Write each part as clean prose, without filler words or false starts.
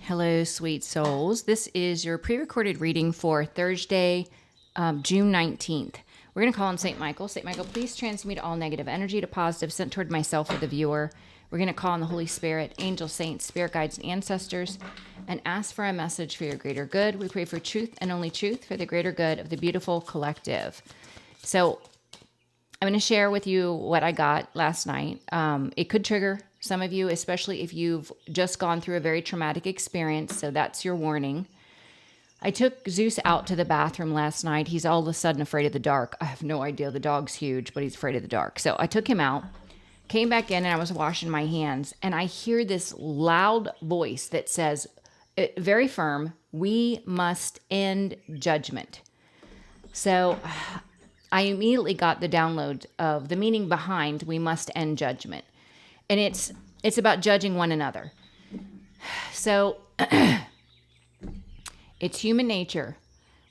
Hello, sweet souls. This is your pre-recorded reading for Thursday, June 19th. We're going to call on St. Michael. St. Michael, please transmute all negative energy to positive sent toward myself or the viewer. We're going to call on the Holy Spirit, angels, saints, spirit guides, and ancestors, and ask for a message for your greater good. We pray for truth and only truth for the greater good of the beautiful collective. So I'm going to share with you what I got last night. It could trigger some of you, especially if you've just gone through a very traumatic experience. So that's your warning. I took Zeus out to the bathroom last night. He's all of a sudden afraid of the dark. I have no idea. The dog's huge, but he's afraid of the dark. So I took him out, came back in, and I was washing my hands. And I hear this loud voice that says, very firm, "We must end judgment." So I immediately got the download of the meaning behind "we must end judgment." And it's about judging one another. So it's human nature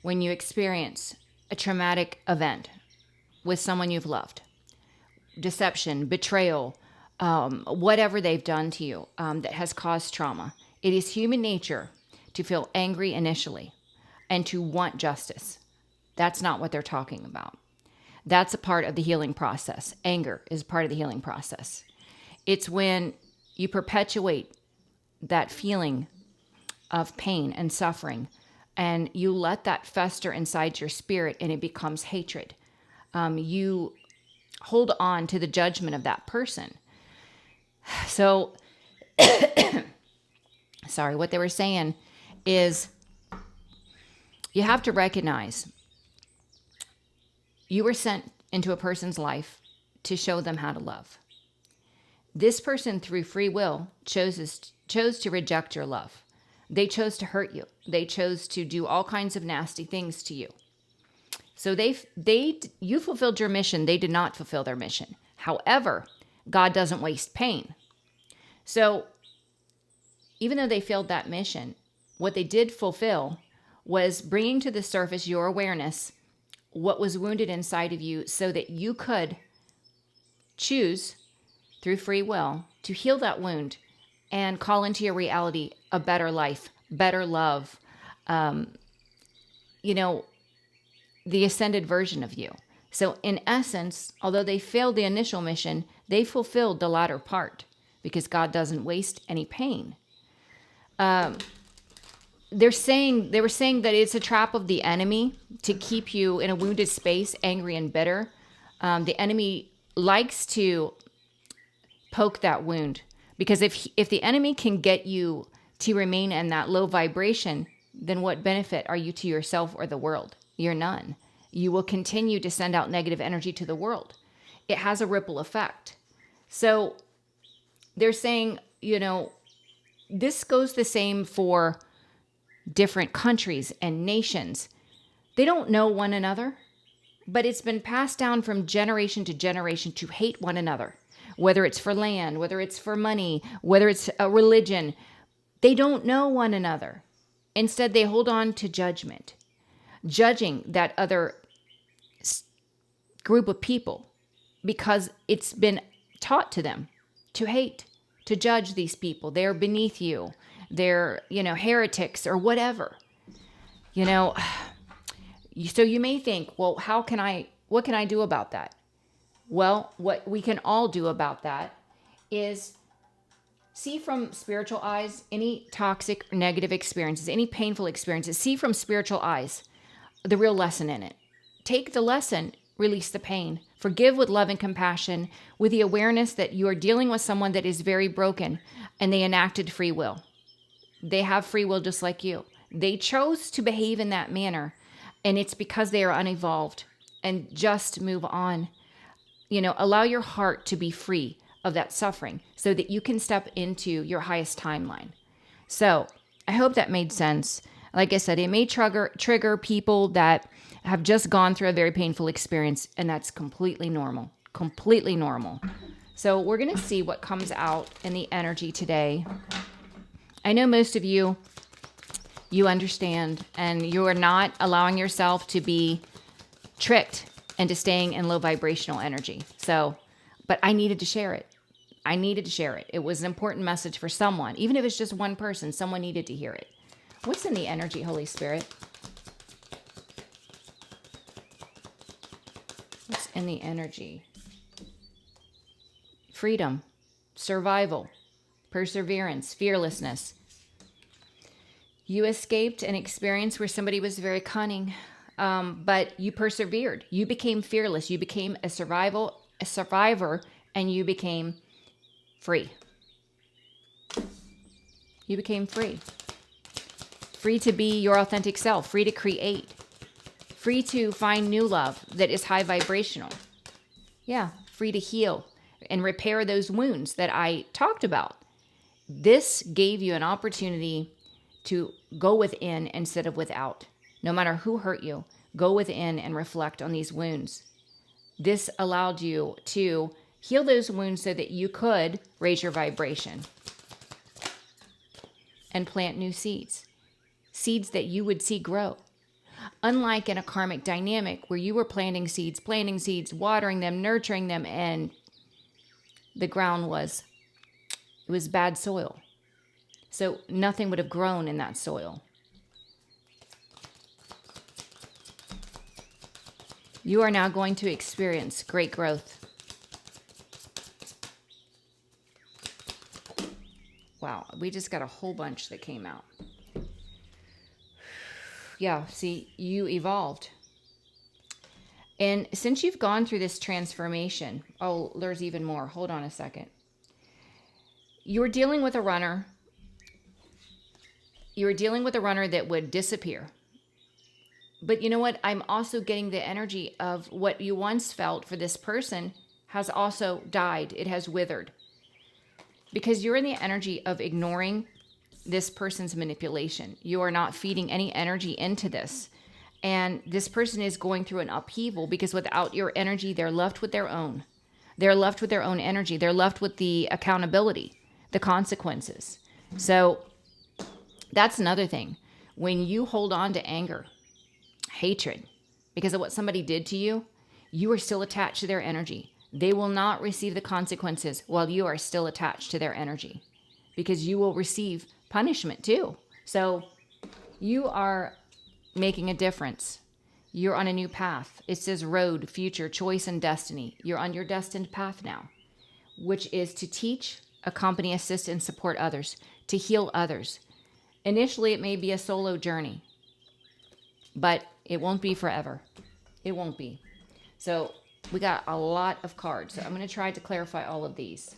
when you experience a traumatic event with someone you've loved, deception, betrayal, whatever they've done to you that has caused trauma. It is human nature to feel angry initially and to want justice. That's not what they're talking about. That's a part of the healing process. Anger is part of the healing process. It's when you perpetuate that feeling of pain and suffering, and you let that fester inside your spirit, and it becomes hatred. You hold on to the judgment of that person. So, sorry, what they were saying is you have to recognize you were sent into a person's life to show them how to love. This person, through free will, chose to reject your love. They chose to hurt you. They chose to do all kinds of nasty things to you. So you fulfilled your mission. They did not fulfill their mission. However, God doesn't waste pain. So even though they failed that mission, what they did fulfill was bringing to the surface your awareness, what was wounded inside of you, so that you could choose through free will to heal that wound and call into your reality a better life, better love, the ascended version of you. So in essence, although they failed the initial mission, they fulfilled the latter part because God doesn't waste any pain. They were saying that it's a trap of the enemy to keep you in a wounded space, angry and bitter. The enemy likes to poke that wound, because if the enemy can get you to remain in that low vibration, then what benefit are you to yourself or the world? You're none. You will continue to send out negative energy to the world. It has a ripple effect. So they're saying, this goes the same for different countries and nations. They don't know one another, but it's been passed down from generation to generation to hate one another. Whether it's for land, whether it's for money, whether it's a religion, they don't know one another. Instead, they hold on to judgment, judging that other group of people because it's been taught to them to hate, to judge these people. They're beneath you. They're, heretics or whatever. So you may think, well, what can I do about that? Well, what we can all do about that is see from spiritual eyes any toxic or negative experiences, any painful experiences. See from spiritual eyes the real lesson in it. Take the lesson, release the pain. Forgive with love and compassion, with the awareness that you are dealing with someone that is very broken, and they enacted free will. They have free will just like you. They chose to behave in that manner, and it's because they are unevolved. And just move on. Allow your heart to be free of that suffering so that you can step into your highest timeline. So I hope that made sense. Like I said, it may trigger people that have just gone through a very painful experience, and that's completely normal. Completely normal. So we're going to see what comes out in the energy today. I know most of you understand, and you are not allowing yourself to be tricked into staying in low vibrational energy. So, but I needed to share it. I needed to share it. It was an important message for someone. Even if it's just one person, someone needed to hear it. What's in the energy, Holy Spirit? What's in the energy? Freedom, survival, perseverance, fearlessness. You escaped an experience where somebody was very cunning, but you persevered. You became fearless. You became a survivor, and you became free. You became free. Free to be your authentic self, free to create, free to find new love that is high vibrational. Yeah, free to heal and repair those wounds that I talked about. This gave you an opportunity to go within instead of without. No matter who hurt you, go within and reflect on these wounds. This allowed you to heal those wounds so that you could raise your vibration and plant new seeds. Seeds that you would see grow. Unlike in a karmic dynamic where you were planting seeds, watering them, nurturing them, and the ground was bad soil. So nothing would have grown in that soil. You are now going to experience great growth. Wow, we just got a whole bunch that came out. Yeah, see, you evolved. And since you've gone through this transformation, oh, there's even more. Hold on a second. You were dealing with a runner. You were dealing with a runner that would disappear. But you know what? I'm also getting the energy of what you once felt for this person has also died. It has withered. Because you're in the energy of ignoring this person's manipulation. You are not feeding any energy into this. And this person is going through an upheaval because without your energy, they're left with their own. They're left with their own energy. They're left with the accountability, the consequences. So that's another thing. When you hold on to anger, hatred, because of what somebody did to you, you are still attached to their energy. They will not receive the consequences while you are still attached to their energy, because you will receive punishment too. So you are making a difference. You're on a new path. It says road, future, choice, and destiny. You're on your destined path now, which is to teach, accompany, assist, and support others, to heal others. Initially, it may be a solo journey, but it won't be forever. It won't be. So we got a lot of cards. So I'm going to try to clarify all of these.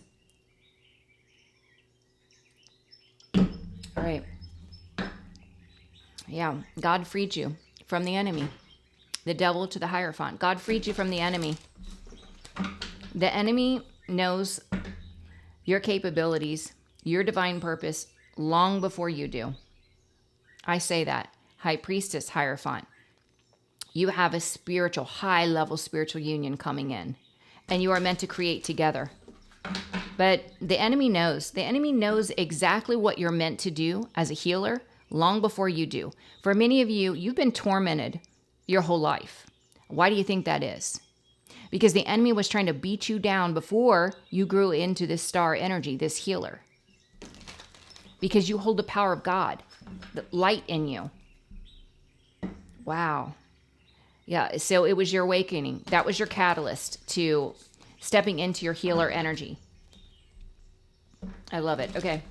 All right. Yeah, God freed you from the enemy. The devil to the Hierophant. God freed you from the enemy. The enemy knows your capabilities, your divine purpose, long before you do. I say that. High Priestess, Hierophant. You have a spiritual, high-level spiritual union coming in. And you are meant to create together. But the enemy knows. The enemy knows exactly what you're meant to do as a healer long before you do. For many of you, you've been tormented your whole life. Why do you think that is? Because the enemy was trying to beat you down before you grew into this star energy, this healer. Because you hold the power of God, the light in you. Wow. Yeah, so it was your awakening. That was your catalyst to stepping into your healer energy. I love it. Okay.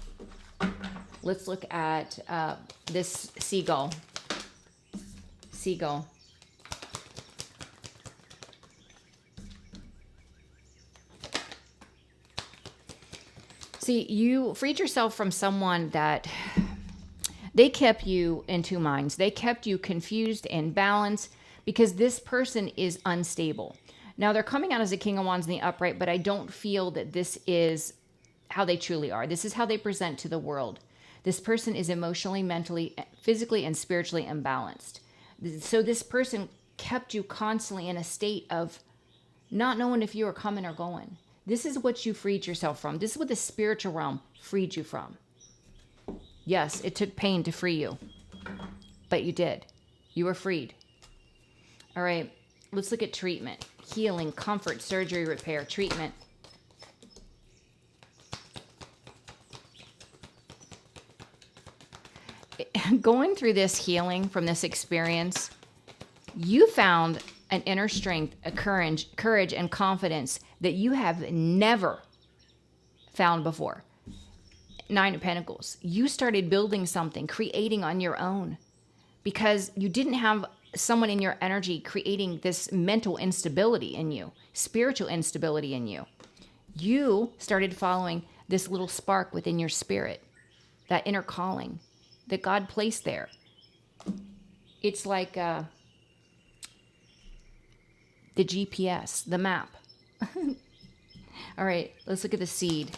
Let's look at this seagull. Seagull. See, you freed yourself from someone that they kept you in two minds. They kept you confused and balanced because this person is unstable. Now, they're coming out as a King of Wands in the upright, but I don't feel that this is how they truly are. This is how they present to the world. This person is emotionally, mentally, physically, and spiritually imbalanced. So this person kept you constantly in a state of not knowing if you were coming or going. This is what you freed yourself from. This is what the spiritual realm freed you from. Yes, it took pain to free you, but you did. You were freed. All right, let's look at treatment. Healing, comfort, surgery, repair, treatment. going through this healing from this experience, you found an inner strength, a courage and confidence that you have never found before. Nine of Pentacles. You started building something, creating on your own, because you didn't have someone in your energy creating this mental instability in you, spiritual instability in you. You started following this little spark within your spirit, that inner calling that God placed there. It's like the GPS, the map. All right, let's look at the seed.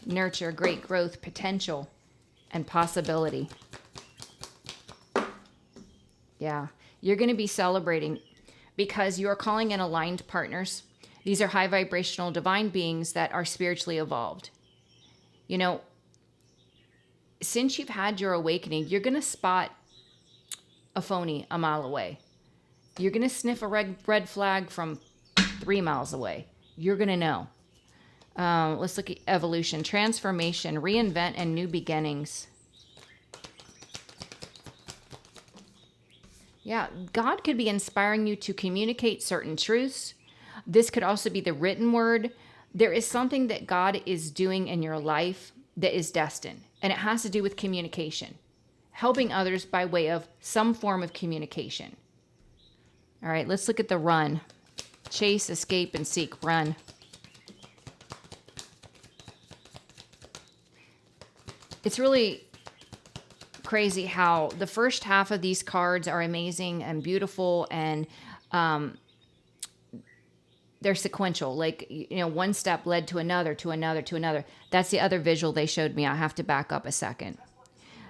Nurture, great growth, potential, and possibility. Yeah, you're going to be celebrating because you are calling in aligned partners. These are high vibrational divine beings that are spiritually evolved. You know, since you've had your awakening, you're going to spot a phony a mile away. You're going to sniff a red flag from 3 miles away. You're going to know. Let's look at evolution, transformation, reinvent, and new beginnings. Yeah, God could be inspiring you to communicate certain truths. This could also be the written word. There is something that God is doing in your life that is destined, and it has to do with communication, helping others by way of some form of communication. All right, let's look at the run. Chase, escape, and seek. Run. It's really crazy how the first half of these cards are amazing and beautiful, and they're sequential. Like, you know, one step led to another, to another, to another. That's the other visual they showed me. I have to back up a second.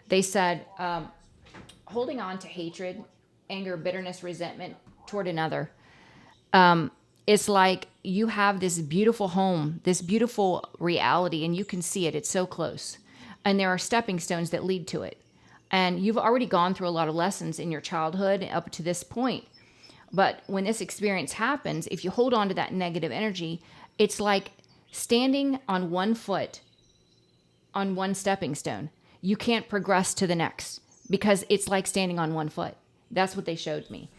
They said, holding on to hatred, anger, bitterness, resentment toward another. It's like you have this beautiful home, this beautiful reality, and you can see it. It's so close. And there are stepping stones that lead to it. And you've already gone through a lot of lessons in your childhood up to this point. But when this experience happens, if you hold on to that negative energy, it's like standing on one foot on one stepping stone. You can't progress to the next because it's like standing on one foot. That's what they showed me.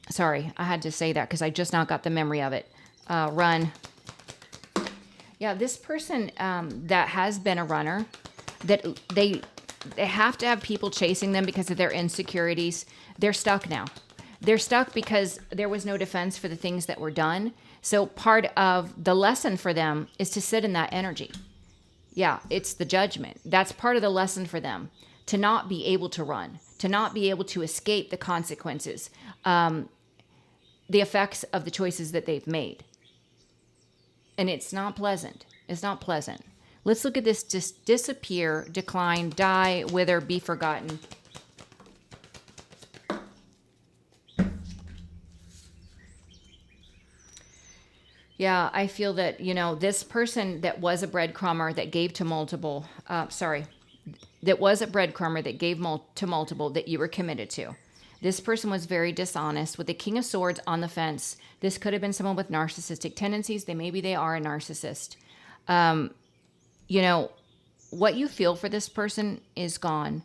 Sorry, I had to say that because I just now got the memory of it. Run. Yeah, this person that has been a runner, that they have to have people chasing them because of their insecurities. They're stuck now. They're stuck because there was no defense for the things that were done. So part of the lesson for them is to sit in that energy. Yeah, it's the judgment. That's part of the lesson for them, to not be able to run, to not be able to escape the consequences, the effects of the choices that they've made. And it's not pleasant. It's not pleasant. Let's look at this. Just disappear, decline, die, wither, be forgotten. Yeah, I feel that, you know, this person that was a breadcrumber that gave to multiple, that was a breadcrumber that gave to multiple that you were committed to. This person was very dishonest with the King of Swords on the fence. This could have been someone with narcissistic tendencies. Maybe they are a narcissist. You know, what you feel for this person is gone.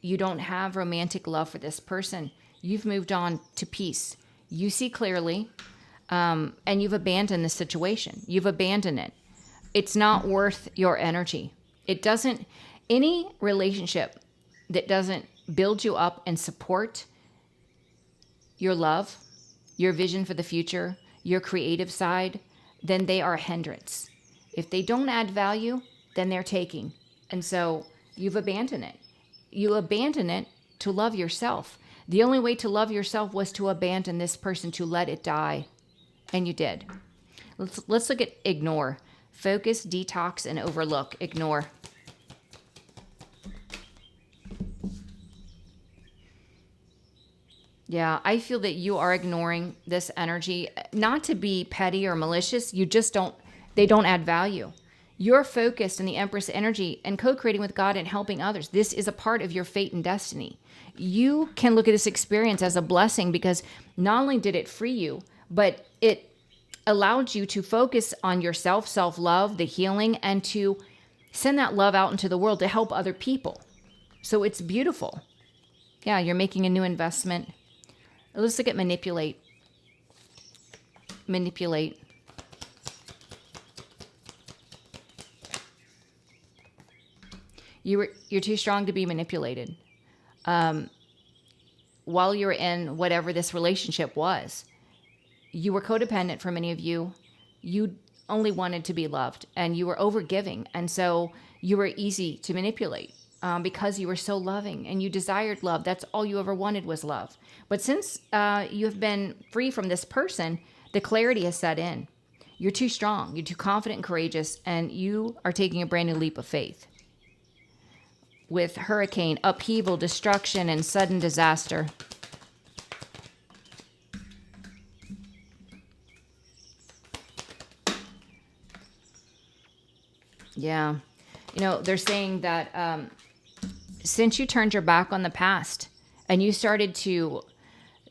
You don't have romantic love for this person. You've moved on to peace. You see clearly, and you've abandoned the situation. You've abandoned it. It's not worth your energy. It doesn't, any relationship that doesn't build you up and support your love, your vision for the future, your creative side, then they are a hindrance. If they don't add value, then they're taking. And so you've abandoned it. You abandon it to love yourself. The only way to love yourself was to abandon this person, to let it die. And you did. Let's look at ignore. Focus, detox, and overlook. Ignore. Yeah, I feel that you are ignoring this energy, not to be petty or malicious. You just don't, they don't add value. You're focused in the Empress energy and co-creating with God and helping others. This is a part of your fate and destiny. You can look at this experience as a blessing because not only did it free you, but it allowed you to focus on yourself, self-love, the healing, and to send that love out into the world to help other people. So it's beautiful. Yeah, you're making a new investment. Let's look at manipulate. Manipulate. You're too strong to be manipulated. While you're in whatever this relationship was, you were codependent for many of you. You only wanted to be loved, and you were overgiving. And so you were easy to manipulate because you were so loving and you desired love. That's all you ever wanted was love. But since you have been free from this person, the clarity has set in. You're too strong. You're too confident and courageous, and you are taking a brand new leap of faith. With hurricane, upheaval, destruction, and sudden disaster. Yeah. They're saying that since you turned your back on the past and you started to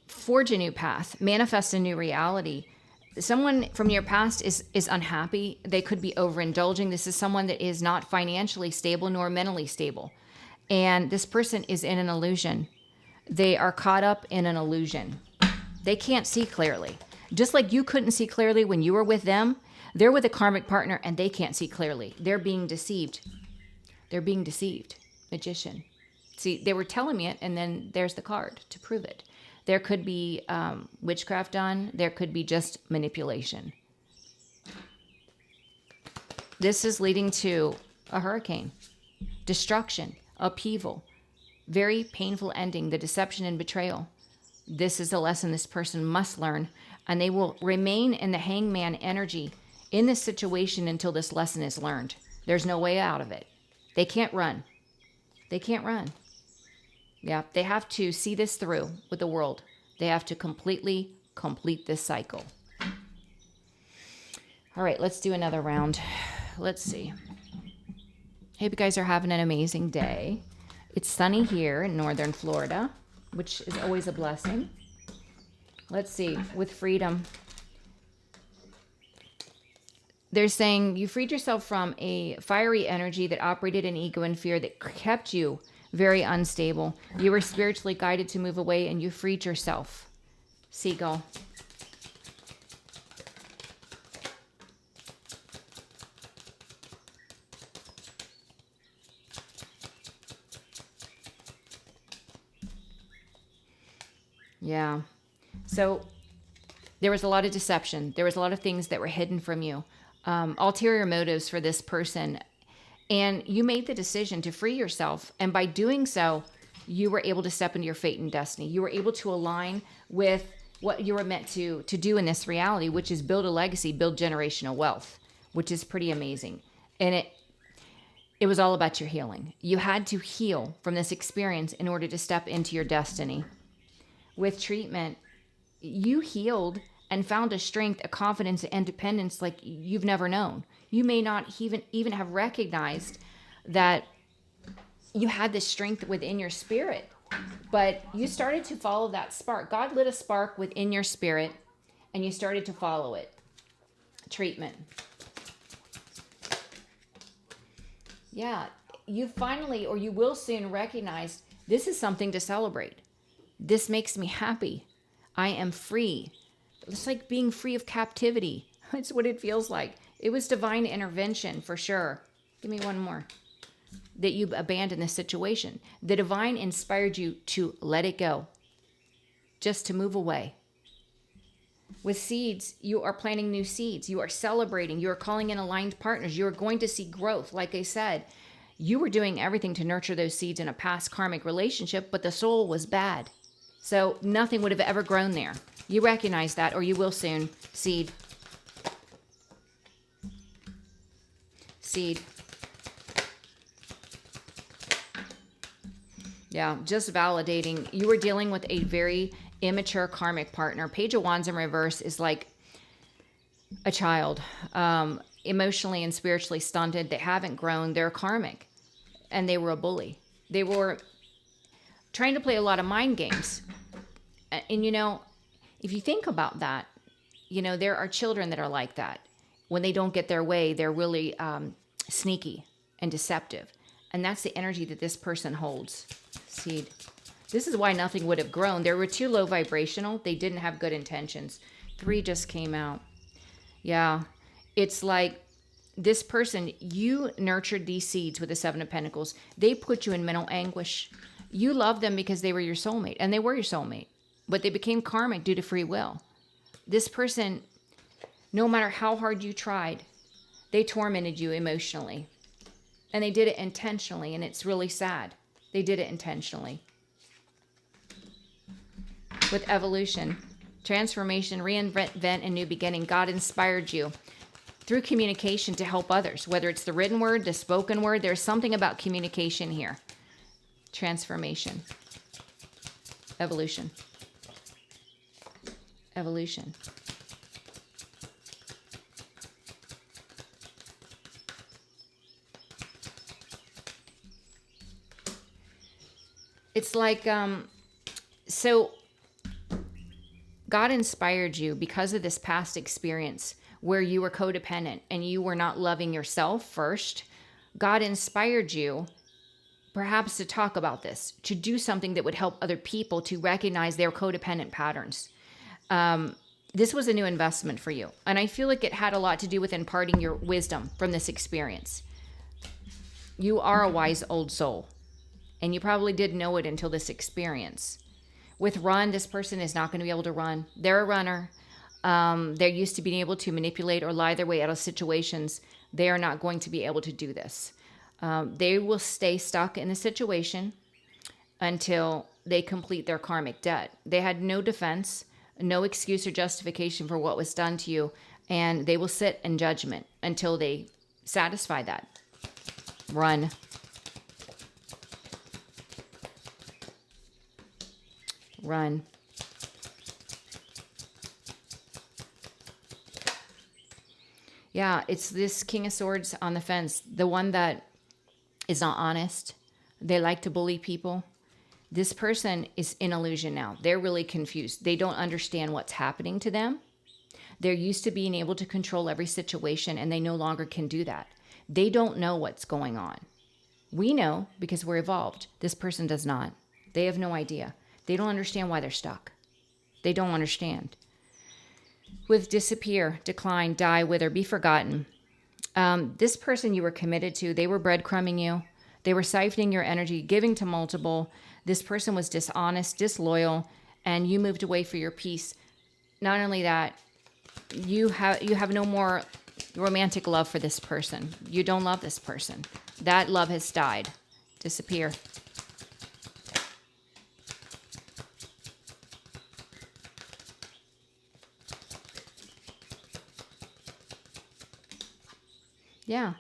forge a new path, manifest a new reality, someone from your past is unhappy. They could be overindulging. This is someone that is not financially stable nor mentally stable. And this person is in an illusion. They are caught up in an illusion. They can't see clearly. Just like you couldn't see clearly when you were with them, they're with a karmic partner and they can't see clearly. They're being deceived. They're being deceived. Magician. See, they were telling me it, and then there's the card to prove it. There could be witchcraft done. There could be just manipulation. This is leading to a hurricane, destruction, upheaval, very painful ending, the deception and betrayal. This is a lesson this person must learn, and they will remain in the hangman energy in this situation until this lesson is learned. There's no way out of it. They can't run. They can't run. Yeah, they have to see this through with the world. They have to completely complete this cycle. All right, let's do another round. Let's see. Hope you guys are having an amazing day. It's sunny here in northern Florida, which is always a blessing. Let's see, with freedom. They're saying you freed yourself from a fiery energy that operated in ego and fear that kept you very unstable. You were spiritually guided to move away, and you freed yourself. Seagull. Yeah. So there was a lot of deception. There was a lot of things that were hidden from you. Ulterior motives for this person. And you made the decision to free yourself. And by doing so, you were able to step into your fate and destiny. You were able to align with what you were meant to do in this reality, which is build a legacy, build generational wealth, which is pretty amazing. And it was all about your healing. You had to heal from this experience in order to step into your destiny. With treatment, you healed and found a strength, a confidence, an independence like you've never known. You may not even have recognized that you had this strength within your spirit, but you started to follow that spark. God lit a spark within your spirit, and you started to follow it. Treatment. Yeah, you finally, or you will soon recognize this is something to celebrate. This makes me happy. I am free. It's like being free of captivity. It's what it feels like. It was divine intervention for sure. Give me one more. That you abandoned this situation. The divine inspired you to let it go. Just to move away. With seeds, you are planting new seeds. You are celebrating. You are calling in aligned partners. You are going to see growth. Like I said, you were doing everything to nurture those seeds in a past karmic relationship, but the soul was bad. So nothing would have ever grown there. You recognize that, or you will soon. Seed. Seed. Yeah, just validating. You were dealing with a very immature karmic partner. Page of Wands in reverse is like a child, emotionally and spiritually stunted. They haven't grown. They're karmic, and they were a bully. They were trying to play a lot of mind games. And, you know, if you think about that, you know, there are children that are like that. When they don't get their way, they're really sneaky and deceptive. And that's the energy that this person holds. Seed. This is why nothing would have grown. They were too low vibrational. They didn't have good intentions. 3 just came out. Yeah. It's like this person, you nurtured these seeds with the 7 of Pentacles. They put you in mental anguish. You loved them because they were your soulmate, and they were your soulmate. But they became karmic due to free will. This person, no matter how hard you tried, they tormented you emotionally. And they did it intentionally, and it's really sad. They did it intentionally. With evolution, transformation, reinvent, and new beginning, God inspired you through communication to help others, whether it's the written word, the spoken word. There's something about communication here. Transformation. Evolution. Evolution. It's like, so God inspired you because of this past experience where you were codependent and you were not loving yourself first. God inspired you perhaps to talk about this, to do something that would help other people to recognize their codependent patterns. This was a new investment for you. And I feel like it had a lot to do with imparting your wisdom from this experience. You are a wise old soul. And you probably didn't know it until this experience. With run, this person is not going to be able to run. They're a runner. They're used to being able to manipulate or lie their way out of situations. They are not going to be able to do this. They will stay stuck in the situation until they complete their karmic debt. They had no defense, no excuse or justification for what was done to you, and they will sit in judgment until they satisfy that. Run. Run. Yeah, it's this King of Swords on the fence. The one that is not honest. They like to bully people. This person is in illusion now. They're really confused. They don't understand what's happening to them. They're used to being able to control every situation, and they no longer can do that. They don't know what's going on. We know because we're evolved. This person does not. They have no idea. They don't understand why they're stuck. They don't understand. With disappear, decline, die, wither, be forgotten. This person you were committed to, they were breadcrumbing you. They were siphoning your energy, giving to multiple. This person was dishonest, disloyal, and you moved away for your peace. Not only that, you have no more romantic love for this person. You don't love this person. That love has died. Disappear. Yeah.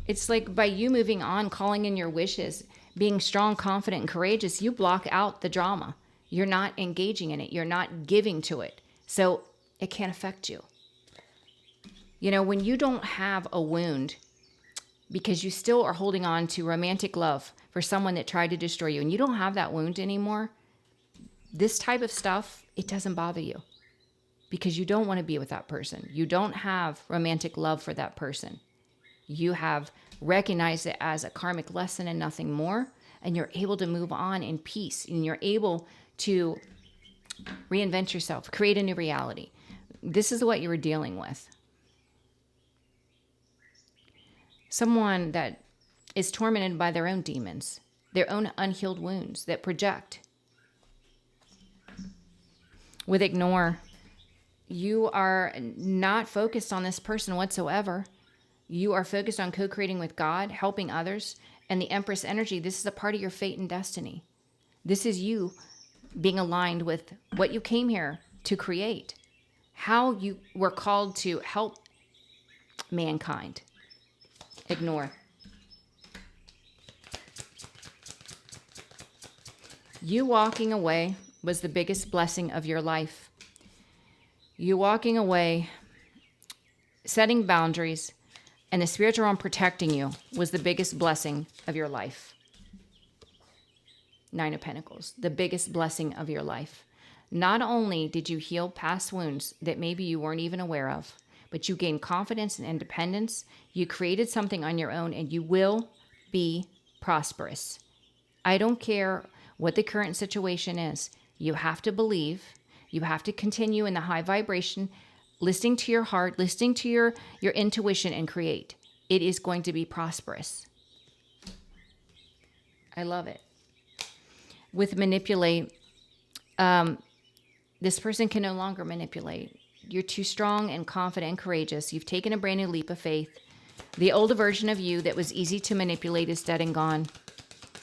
It's like by you moving on, calling in your wishes, being strong, confident, and courageous, you block out the drama. You're not engaging in it. You're not giving to it. So it can't affect you. You know, when you don't have a wound because you still are holding on to romantic love for someone that tried to destroy you and you don't have that wound anymore, this type of stuff, it doesn't bother you because you don't want to be with that person. You don't have romantic love for that person. You have recognized it as a karmic lesson and nothing more, and you're able to move on in peace, and you're able to reinvent yourself, create a new reality. This is what you were dealing with. Someone that is tormented by their own demons, their own unhealed wounds that project. With ignore, you are not focused on this person whatsoever. You are focused on co-creating with God, helping others, and the Empress energy. This is a part of your fate and destiny. This is you being aligned with what you came here to create, how you were called to help mankind. Ignore. You walking away was the biggest blessing of your life. You walking away, setting boundaries, and the spiritual realm protecting you was the biggest blessing of your life. 9 of Pentacles, the biggest blessing of your life. Not only did you heal past wounds that maybe you weren't even aware of, but you gained confidence and independence. You created something on your own, and you will be prosperous. I don't care what the current situation is. You have to believe. You have to continue in the high vibration, listening to your heart, listening to your intuition, and create. It is going to be prosperous. I love it. With manipulate, this person can no longer manipulate. You're too strong and confident and courageous. You've taken a brand new leap of faith. The older version of you that was easy to manipulate is dead and gone.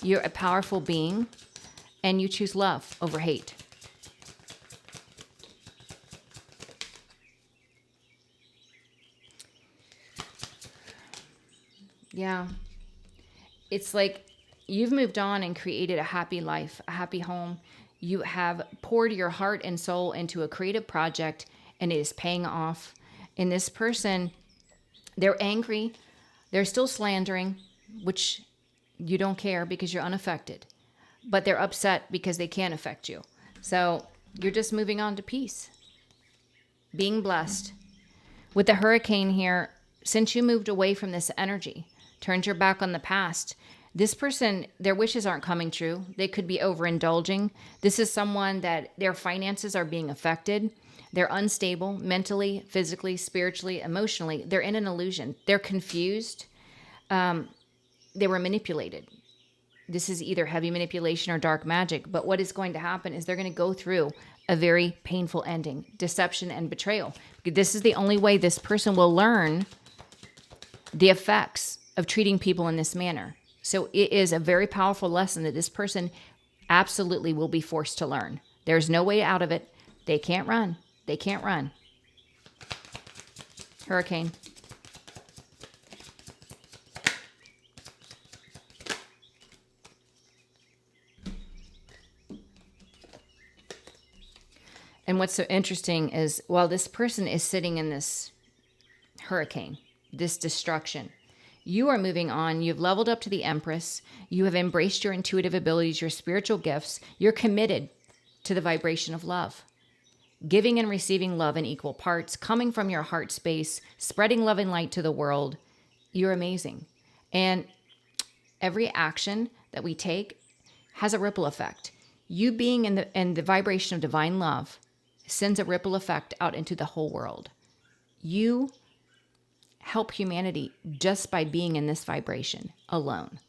You're a powerful being, and you choose love over hate. Yeah. It's like you've moved on and created a happy life, a happy home. You have poured your heart and soul into a creative project, and it is paying off. And this person, they're angry. They're still slandering, which you don't care because you're unaffected. But they're upset because they can't affect you. So you're just moving on to peace. Being blessed. With the hurricane here, since you moved away from this energy, turned your back on the past, this person, their wishes aren't coming true. They could be overindulging. This is someone that their finances are being affected. They're unstable mentally, physically, spiritually, emotionally. They're in an illusion. They're confused. They were manipulated. This is either heavy manipulation or dark magic. But what is going to happen is they're going to go through a very painful ending, deception and betrayal. This is the only way this person will learn the effects of treating people in this manner. So it is a very powerful lesson that this person absolutely will be forced to learn. There's no way out of it. They can't run. They can't run. Hurricane. And what's so interesting is while this person is sitting in this hurricane, this destruction, you are moving on. You've leveled up to the Empress. You have embraced your intuitive abilities, your spiritual gifts. You're committed to the vibration of love. Giving and receiving love in equal parts, coming from your heart space, spreading love and light to the world. You're amazing. And every action that we take has a ripple effect. You being in the vibration of divine love sends a ripple effect out into the whole world. You help humanity just by being in this vibration alone.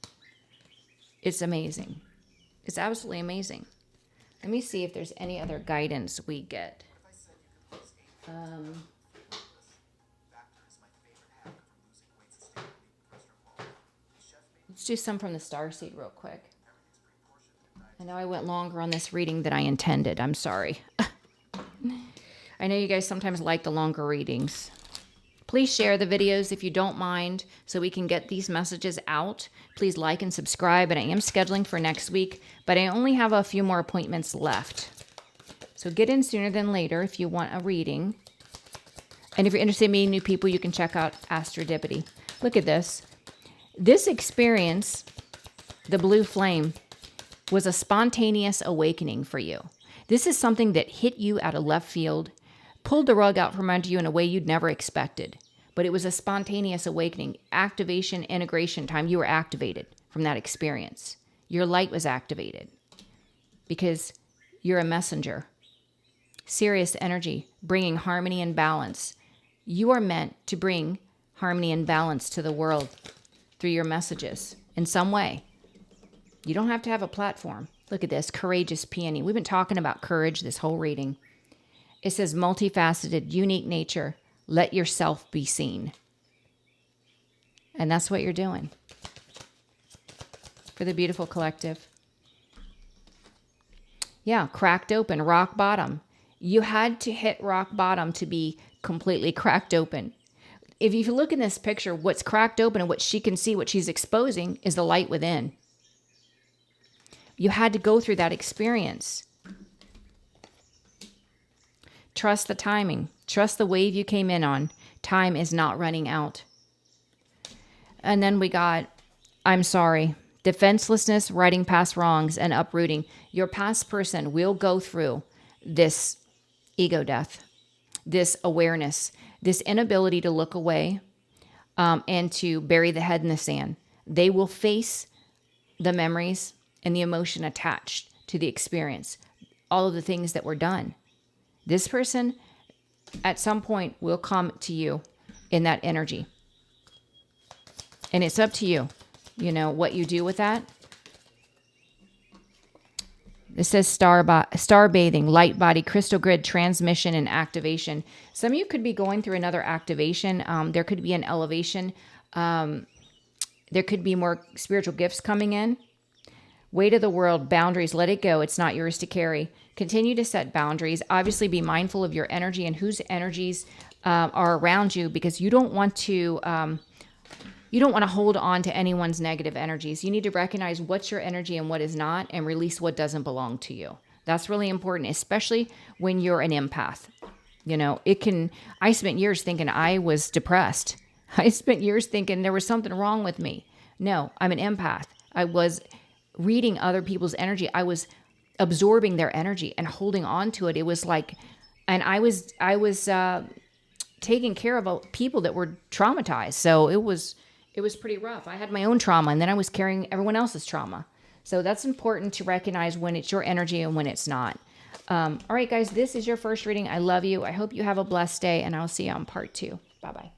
It's amazing. It's absolutely amazing. Let me see if there's any other guidance we get. Let's do some from the starseed real quick. I know I went longer on this reading than I intended. I'm sorry. I know you guys sometimes like the longer readings. Please share the videos if you don't mind so we can get these messages out. Please like and subscribe. And I am scheduling for next week, but I only have a few more appointments left. So get in sooner than later if you want a reading. And if you're interested in meeting new people, you can check out Astrodipity. Look at this. This experience, the blue flame, was a spontaneous awakening for you. This is something that hit you out of left field, pulled the rug out from under you in a way you'd never expected. But it was a spontaneous awakening, activation, integration time. You were activated from that experience. Your light was activated because you're a messenger. Sirius energy, bringing harmony and balance. You are meant to bring harmony and balance to the world through your messages in some way. You don't have to have a platform. Look at this, courageous peony. We've been talking about courage this whole reading. It says multifaceted, unique nature. Let yourself be seen. And that's what you're doing for the beautiful collective. Yeah, cracked open, rock bottom. You had to hit rock bottom to be completely cracked open. If you look in this picture, what's cracked open and what she can see, what she's exposing is the light within. You had to go through that experience. Trust the timing. Trust the wave you came in on. Time is not running out. And then we got, I'm sorry, defenselessness, righting past wrongs, and uprooting. Your past person will go through this ego death, this awareness, this inability to look away and to bury the head in the sand. They will face the memories and the emotion attached to the experience, all of the things that were done. This person at some point will come to you in that energy. And it's up to you, you know, what you do with that. It says star bathing, light body, crystal grid, transmission, and activation. Some of you could be going through another activation. There could be an elevation. There could be more spiritual gifts coming in. Weight of the world, boundaries, let it go. It's not yours to carry. Continue to set boundaries. Obviously, be mindful of your energy and whose energies are around you, because you don't want to hold on to anyone's negative energies. You need to recognize what's your energy and what is not, and release what doesn't belong to you. That's really important, especially when you're an empath. You know, I spent years thinking I was depressed. I spent years thinking there was something wrong with me. No, I'm an empath. I was reading other people's energy. I was absorbing their energy and holding on to it. It was like, and I was taking care of people that were traumatized. So it was pretty rough. I had my own trauma, and then I was carrying everyone else's trauma. So that's important to recognize when it's your energy and when it's not. All right, guys, this is your first reading. I love you. I hope you have a blessed day, and I'll see you on part 2. Bye-bye.